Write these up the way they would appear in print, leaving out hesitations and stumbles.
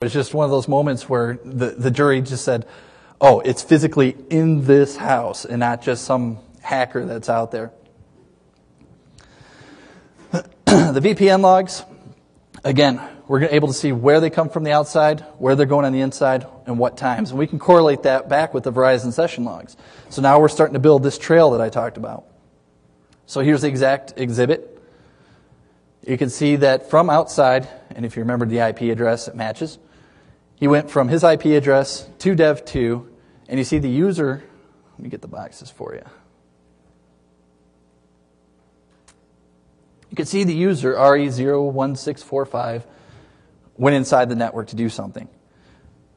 It's just one of those moments where the jury just said, oh, it's physically in this house and not just some hacker that's out there. The VPN logs, again, we're able to see where they come from the outside, where they're going on the inside, and what times. And we can correlate that back with the Verizon session logs. So now we're starting to build this trail that I talked about. So here's the exact exhibit. You can see that from outside, and if you remember the IP address, it matches. He went from his IP address to dev2, and you see the user. Let me get the boxes for you. You can see the user, RE01645, went inside the network to do something.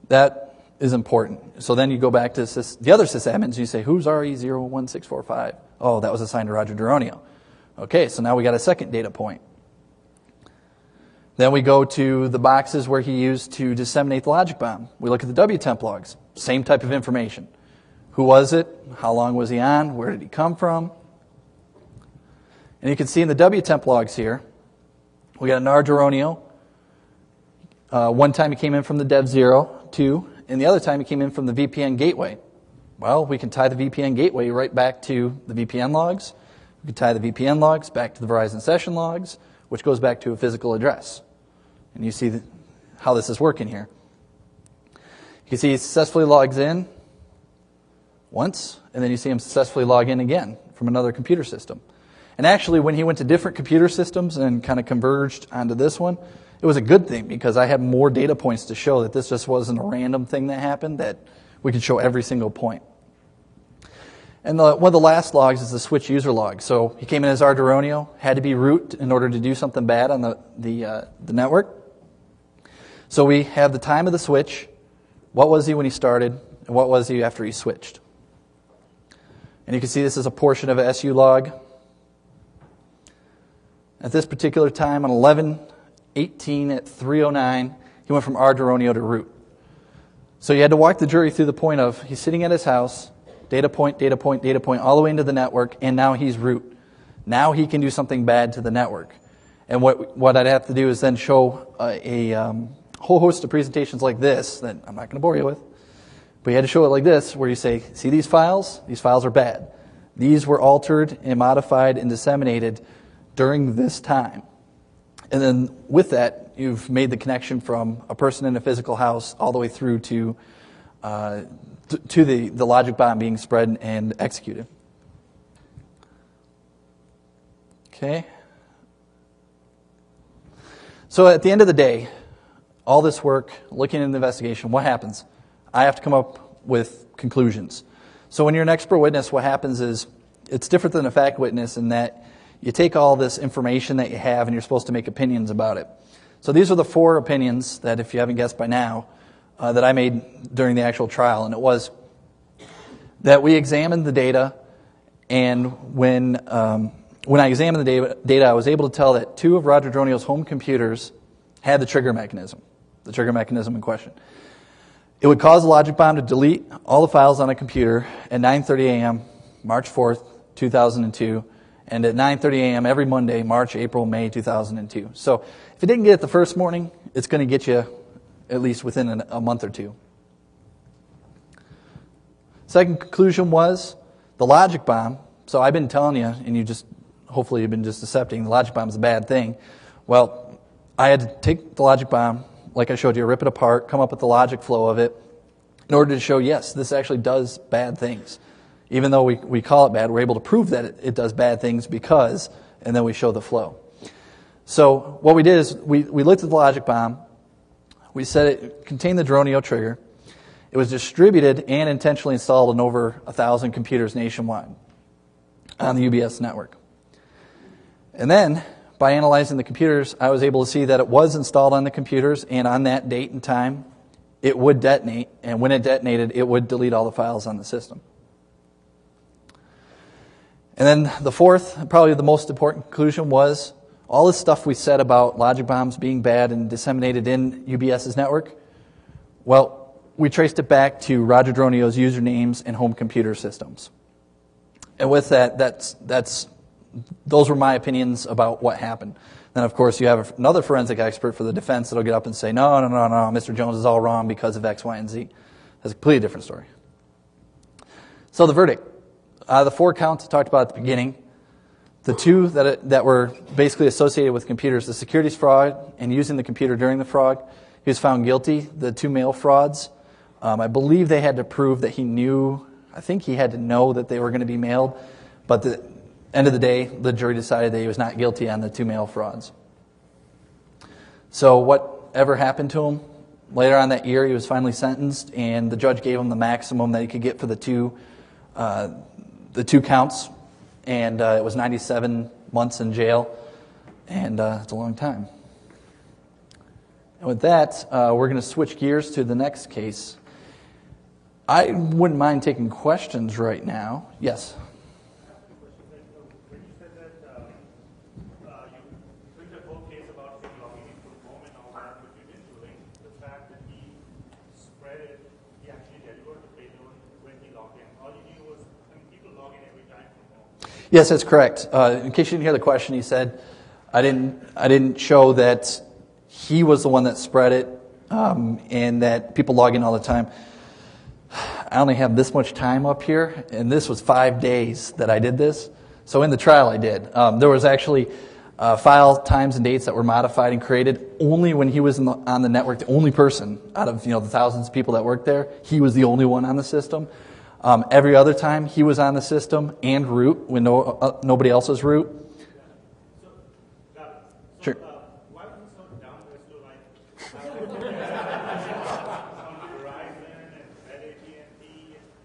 That is important. So then you go back to the other sysadmins and you say, who's RE01645? Oh, that was assigned to Roger Duronio. Okay, so now we got a second data point. Then we go to the boxes where he used to disseminate the logic bomb. We look at the WTemp logs. Same type of information. Who was it? How long was he on? Where did he come from? And you can see in the WTemp logs here, we got an Duronio. One time he came in from the dev0, 2, and the other time he came in from the VPN gateway. Well, we can tie the VPN gateway right back to the VPN logs. We can tie the VPN logs back to the Verizon session logs, which goes back to a physical address. And you see how this is working here. You can see he successfully logs in once, and then you see him successfully log in again from another computer system. And actually, when he went to different computer systems and kind of converged onto this one, it was a good thing because I had more data points to show that this just wasn't a random thing that happened, that we could show every single point. And one of the last logs is the switch user log. So he came in as Duronio, had to be root in order to do something bad on the network. So we have the time of the switch, what was he when he started, and what was he after he switched. And you can see this is a portion of a SU log. At this particular time, on 11/18 at 3:09, he went from Duronio to root. So you had to walk the jury through the point of he's sitting at his house, data point, data point, data point, all the way into the network, and now he's root. Now he can do something bad to the network. And what I'd have to do is then show a whole host of presentations like this that I'm not going to bore you with. But you had to show it like this, where you say, see these files? These files are bad. These were altered and modified and disseminated during this time. And then with that, you've made the connection from a person in a physical house all the way through to the logic bomb being spread and executed. Okay. So at the end of the day, all this work, looking at the investigation, what happens? I have to come up with conclusions. So when you're an expert witness, what happens is it's different than a fact witness in that you take all this information that you have and you're supposed to make opinions about it. So these are the 4 opinions that, if you haven't guessed by now, that I made during the actual trial. And it was that we examined the data, and when I examined the data, I was able to tell that 2 of Roger Duronio's home computers had the trigger mechanism in question. It would cause the logic bomb to delete all the files on a computer at 9:30 a.m., March 4th, 2002, and at 9:30 a.m. every Monday, March, April, May 2002. So if it didn't get it the first morning, it's going to get you at least within a month or 2. Second conclusion was the logic bomb. So I've been telling you, and hopefully you've been just accepting the logic bomb is a bad thing. Well, I had to take the logic bomb, like I showed you, rip it apart, come up with the logic flow of it, in order to show, yes, this actually does bad things. Even though we call it bad, we're able to prove that it does bad things because, and then we show the flow. So what we did is we looked at the logic bomb. We said it contained the Duronio trigger. It was distributed and intentionally installed on over 1,000 computers nationwide on the UBS network. And then, by analyzing the computers, I was able to see that it was installed on the computers, and on that date and time, it would detonate. And when it detonated, it would delete all the files on the system. And then the fourth, probably the most important conclusion, was all this stuff we said about logic bombs being bad and disseminated in UBS's network. Well, we traced it back to Roger Duronio's usernames and home computer systems. And with that, those were my opinions about what happened. Then, of course, you have another forensic expert for the defense that'll get up and say, no, Mr. Jones is all wrong because of X, Y, and Z. That's a completely different story. So the verdict. The 4 counts I talked about at the beginning, the 2 that were basically associated with computers, the securities fraud and using the computer during the fraud, he was found guilty. The 2 mail frauds, I believe they had to prove that he knew, I think he had to know that they were going to be mailed, but at the end of the day, the jury decided that he was not guilty on the 2 mail frauds. So whatever happened to him, later on that year he was finally sentenced, and the judge gave him the maximum that he could get for the two counts, and it was 97 months in jail, and it's a long time. And with that, we're going to switch gears to the next case. I wouldn't mind taking questions right now. Yes? When you said that you bring the whole case about him logging into the home and all that, but you didn't link the fact that he spread it, he actually delivered the payload when he logged in. All you knew was, people log in every time from home. Yes, that's correct. In case you didn't hear the question, he said, I didn't show that he was the one that spread it, and that people log in all the time. I only have this much time up here, and this was 5 days that I did this. So in the trial I did. There was actually file times and dates that were modified and created only when he was on the network, the only person out of the thousands of people that worked there. He was the only one on the system. Every other time he was on the system and root when nobody else was root. Sure. Why was he so dumb as to on Verizon and AT&T?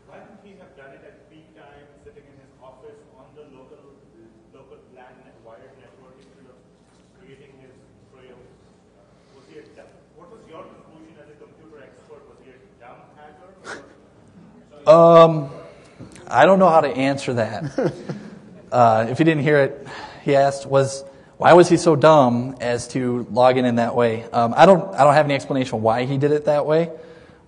Why couldn't he have done it at peak time, sitting in his office on the local LAN wired network instead of creating his trail? What was your conclusion as a computer expert? Was he a dumb hacker? I don't know how to answer that. If you didn't hear it, he asked, why was he so dumb as to log in that way? I don't have any explanation why he did it that way,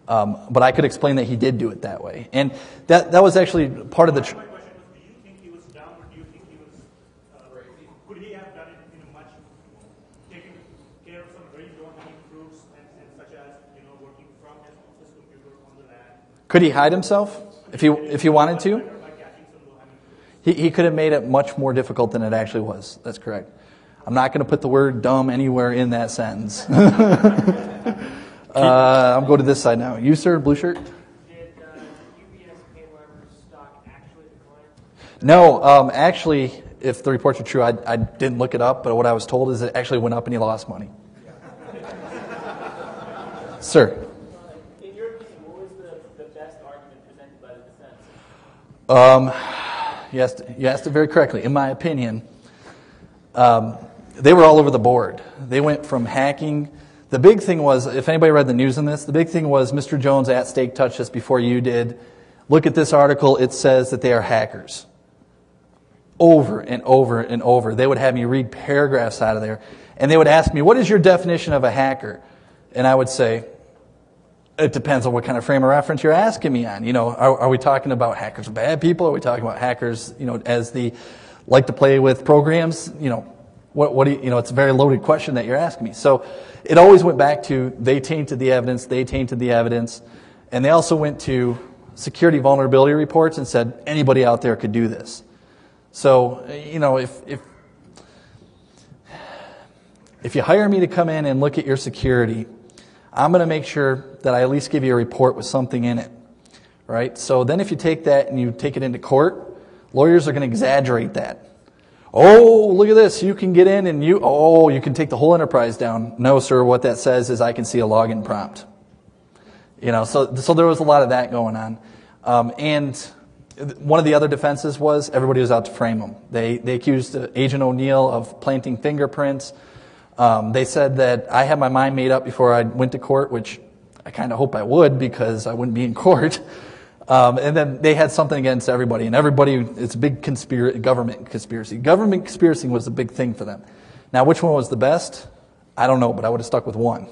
but I could explain that he did do it that way. And that was actually part of the... My question was, do you think he was dumb, or do you think he was crazy? Could he have done it taken care of some very low-hanging fruits, and such as working from his office computer on the LAN? Could he hide himself if he wanted to? He could have made it much more difficult than it actually was. That's correct. I'm not going to put the word dumb anywhere in that sentence. I'm going to this side now. You, sir, blue shirt? Did UBS pay whoever's stock actually decline? No, actually, if the reports are true, I didn't look it up, but what I was told is it actually went up and he lost money. Sir? In your opinion, what was the best argument presented by the defense? You asked it very correctly. In my opinion, they were all over the board. They went from hacking. The big thing was, if anybody read the news on this, the big thing was Mr. Jones at stake touched this before you did. Look at this article. It says that they are hackers. Over and over and over. They would have me read paragraphs out of there. And they would ask me, what is your definition of a hacker? And I would say, it depends on what kind of frame of reference you're asking me on. Are we talking about hackers are bad people? Are we talking about hackers, as the like to play with programs? What do you, it's a very loaded question that you're asking me. So it always went back to they tainted the evidence, and they also went to security vulnerability reports and said anybody out there could do this. So, if you hire me to come in and look at your security, I'm going to make sure that I at least give you a report with something in it, right? So then if you take that and you take it into court, lawyers are going to exaggerate that. Oh, look at this. You can get in and you can take the whole enterprise down. No, sir. What that says is I can see a login prompt. So there was a lot of that going on. And one of the other defenses was everybody was out to frame him. They accused Agent O'Neill of planting fingerprints. They said that I had my mind made up before I went to court, which I kind of hope I would because I wouldn't be in court. And then they had something against everybody, and everybody, it's a big government conspiracy. Government conspiracy was a big thing for them. Now, which one was the best? I don't know, but I would have stuck with one.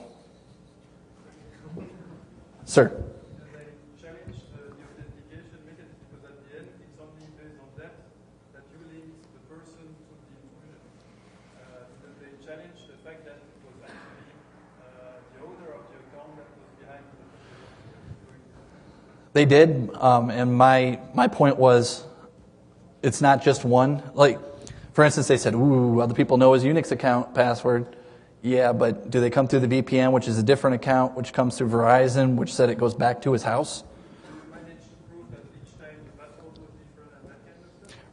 Sir? Challenge the authentication mechanism because at the end it's only based on that you link the person to the intrusion. They challenge They did, and my point was, it's not just one. Like, for instance, they said, "Ooh, other people know his Unix account password." Yeah, but do they come through the VPN, which is a different account, which comes through Verizon, which said it goes back to his house?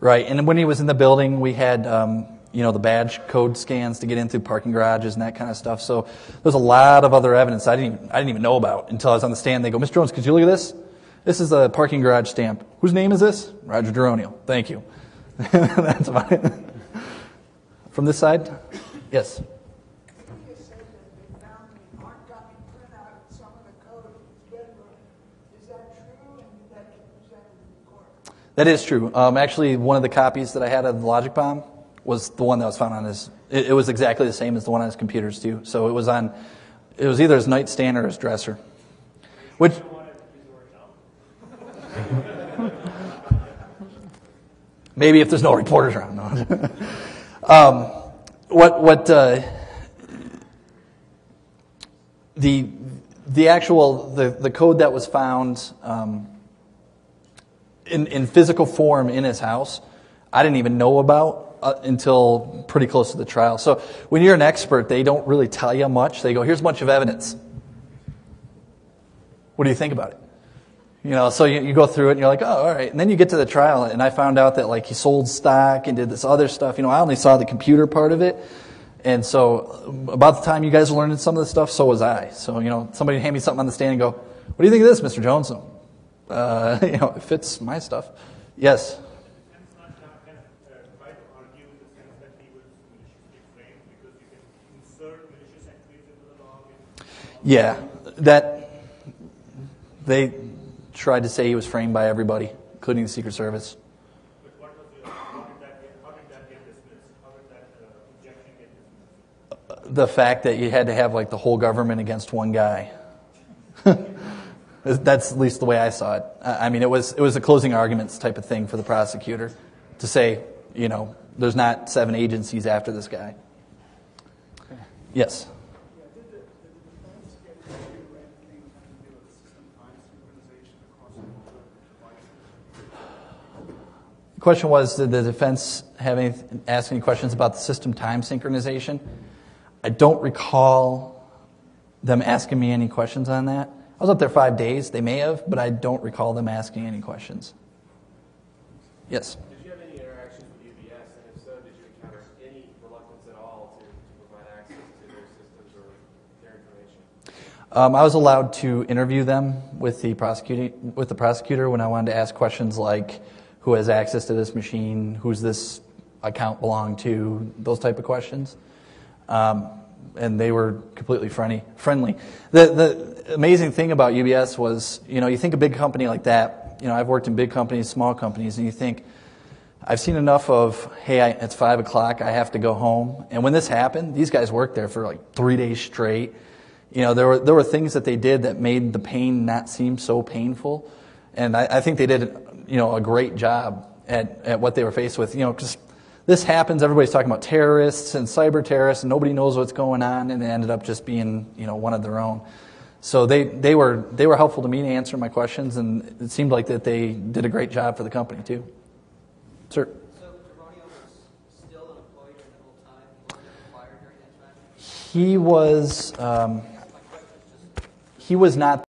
Right, and when he was in the building, we had the badge code scans to get in through parking garages and that kind of stuff. So there's a lot of other evidence I didn't even know about until I was on the stand. They go, "Mr. Jones, could you look at this? This is a parking garage stamp. Whose name is this? Roger Duronial. Thank you." That's about it. From this side, yes. That is true. Actually, one of the copies that I had of the logic bomb was the one that was found on his. It was exactly the same as the one on his computers too. So it was either his nightstand or his dresser. Which. Maybe if there's no reporters around. No. The actual the code that was found. In physical form in his house, I didn't even know about until pretty close to the trial. So when you're an expert, they don't really tell you much. They go, "Here's a bunch of evidence. What do you think about it?" So you go through it and you're like, "Oh, all right." And then you get to the trial, and I found out that he sold stock and did this other stuff. I only saw the computer part of it. And so about the time you guys were learning some of this stuff, so was I. So, somebody hand me something on the stand and go, "What do you think of this, Mr. Jones?" It fits my stuff. Yes. Try to argue in the sense that he was maliciously framed because you can insert malicious entries into the log. Yeah, that they tried to say he was framed by everybody, including the Secret Service. But how did that get dismissed? How did that objection get dismissed? The fact that you had to have the whole government against one guy. That's at least the way I saw it. I mean, it was a closing arguments type of thing for the prosecutor to say, there's not 7 agencies after this guy. Yes. Did the defense get into anything having to do with system time synchronization across all the devices? The question was, did the defense ask any questions about the system time synchronization? I don't recall them asking me any questions on that. I was up there 5 days. They may have, but I don't recall them asking any questions. Yes? Did you have any interactions with UBS? And if so, did you encounter any reluctance at all to provide access to their systems or their information? I was allowed to interview them with the prosecutor when I wanted to ask questions like, who has access to this machine? Who's this account belong to? Those type of questions. And they were completely friendly. The amazing thing about UBS was, you think a big company like that, I've worked in big companies, small companies, and you think, I've seen enough of, hey, it's 5 o'clock, I have to go home. And when this happened, these guys worked there for 3 days straight. There were things that they did that made the pain not seem so painful. And I think they did, a great job at what they were faced with, because this happens, everybody's talking about terrorists and cyber terrorists, and nobody knows what's going on, and it ended up just being, one of their own. So they were helpful to me to answer my questions, and it seemed like that they did a great job for the company too. Sir? So Duronial was still an employee during the whole time? He wasn't fired during that time? He was not